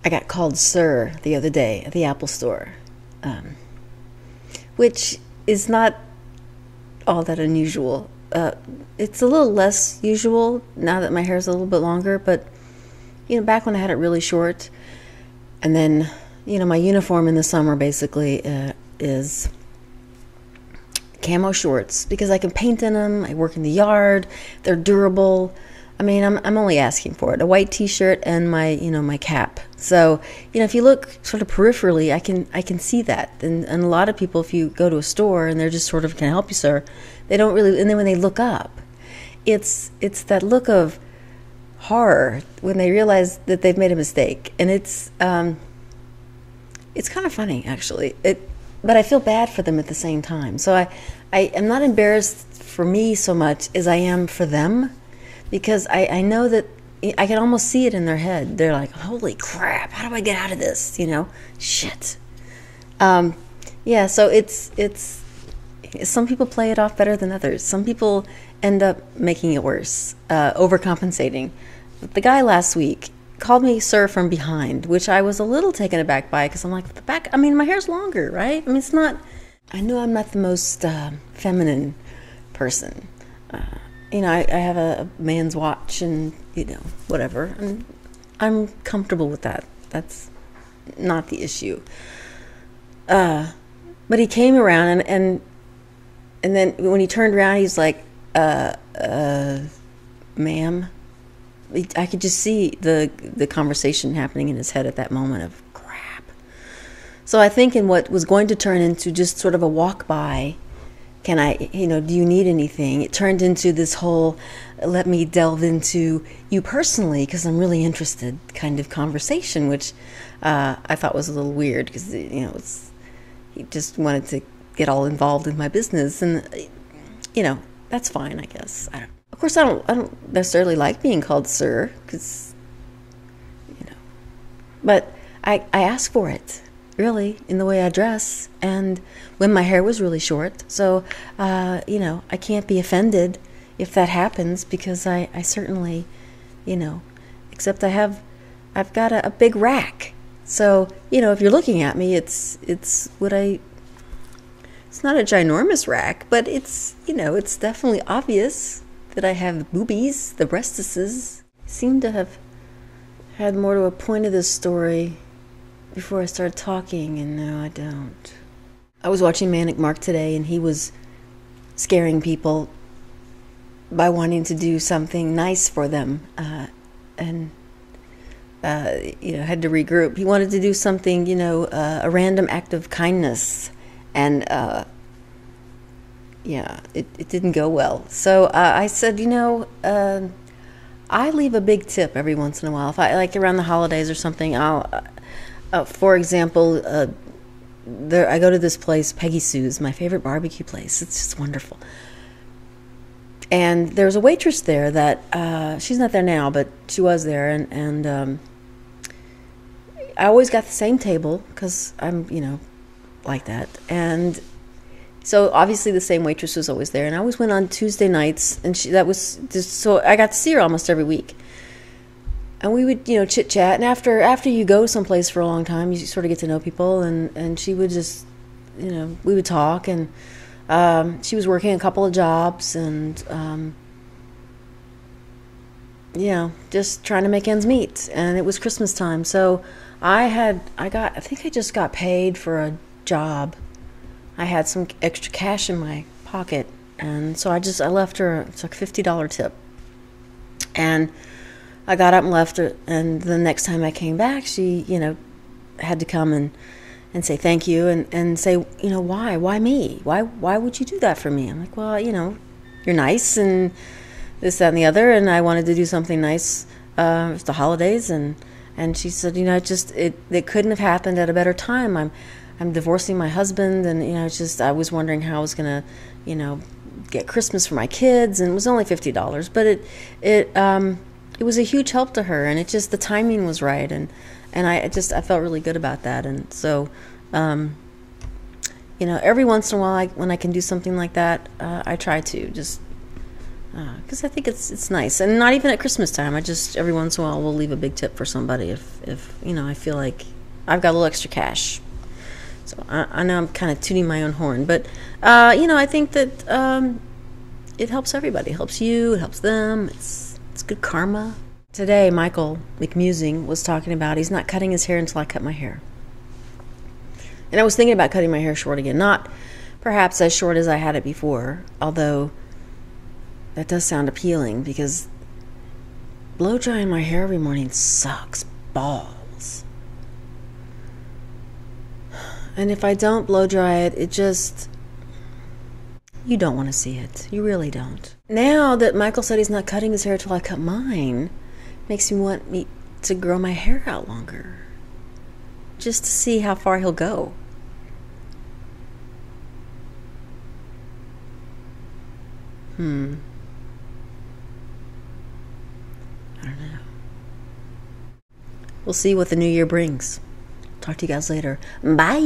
I got called Sir the other day at the Apple Store, which is not all that unusual. It's a little less usual now that my hair's a little bit longer, but back when I had it really short, and then my uniform in the summer basically is camo shorts because I can paint in them. I work in the yard. They're durable. I mean, I'm only asking for it. A white T-shirt and my cap. So, if you look sort of peripherally, I can see that. And a lot of people, if you go to a store and they're just sort of, "Can I help you, sir?" They don't really. And then when they look up, it's that look of horror when they realize that they've made a mistake, and it's kind of funny actually. But I feel bad for them at the same time. So I am not embarrassed for me so much as I am for them. Because I know that I can almost see it in their head. They're like, "Holy crap, how do I get out of this?" Shit. Yeah, so it's some people play it off better than others. Some people end up making it worse, overcompensating. The guy last week called me sir from behind, which I was a little taken aback by because I'm like, the back, I mean, my hair's longer, right? I mean, it's not, I know I'm not the most feminine person. I have a man's watch and, whatever. And I'm comfortable with that. That's not the issue. But he came around and then when he turned around, he's like, ma'am. I could just see the conversation happening in his head at that moment of crap. So I think in what was going to turn into just sort of a walk by, can I, do you need anything? It turned into this whole, let me delve into you personally because I'm really interested kind of conversation, which I thought was a little weird because, he just wanted to get all involved in my business. And, that's fine, I guess. Of course, I don't necessarily like being called sir because, but I ask for it. Really, in the way I dress, and when my hair was really short. So, I can't be offended if that happens because I certainly, except I've got a big rack. So, if you're looking at me, it's not a ginormous rack, but it's definitely obvious that I have boobies, the breastises. I seem to have had more to a point of this story before I started talking, and no, I don't. I was watching Manic Mark today, and he was scaring people by wanting to do something nice for them, and had to regroup. He wanted to do something, a random act of kindness, and it didn't go well. So I said, I leave a big tip every once in a while. If I like around the holidays or something, for example, I go to this place, Peggy Sue's, my favorite barbecue place. It's just wonderful. And there's a waitress there that, she's not there now, but she was there. And I always got the same table because I'm, like that. And so obviously the same waitress was always there. And I always went on Tuesday nights, and that was just, so I got to see her almost every week. And we would, chit chat. And after you go someplace for a long time, you sort of get to know people. And she would just, we would talk. And she was working a couple of jobs, and just trying to make ends meet. And it was Christmas time, so I think I just got paid for a job. I had some extra cash in my pocket, and so I left her. It's like a $50 tip, and I got up and left her. And the next time I came back, she, had to come and say thank you and say, why me? Why would you do that for me? I'm like, well, you're nice and this, that, and the other, and I wanted to do something nice. It's the holidays, and she said, it couldn't have happened at a better time. I'm divorcing my husband, and I was wondering how I was gonna, get Christmas for my kids, and it was only $50, but it was a huge help to her, and the timing was right, and I felt really good about that. And so every once in a while when I can do something like that, I try to just Because I think it's nice, and not even at Christmas time. I just every once in a while will leave a big tip for somebody if I feel like I've got a little extra cash. So I know I'm kind of tooting my own horn, but I think that it helps everybody. It helps you. It helps them. It's good karma. Today, Michael McMusing was talking about he's not cutting his hair until I cut my hair. And I was thinking about cutting my hair short again, not perhaps as short as I had it before, although that does sound appealing because blow drying my hair every morning sucks balls. And if I don't blow dry it, you don't want to see it. You really don't. Now that Michael said he's not cutting his hair till I cut mine, makes me want me to grow my hair out longer. Just to see how far he'll go. I don't know. We'll see what the new year brings. Talk to you guys later. Bye.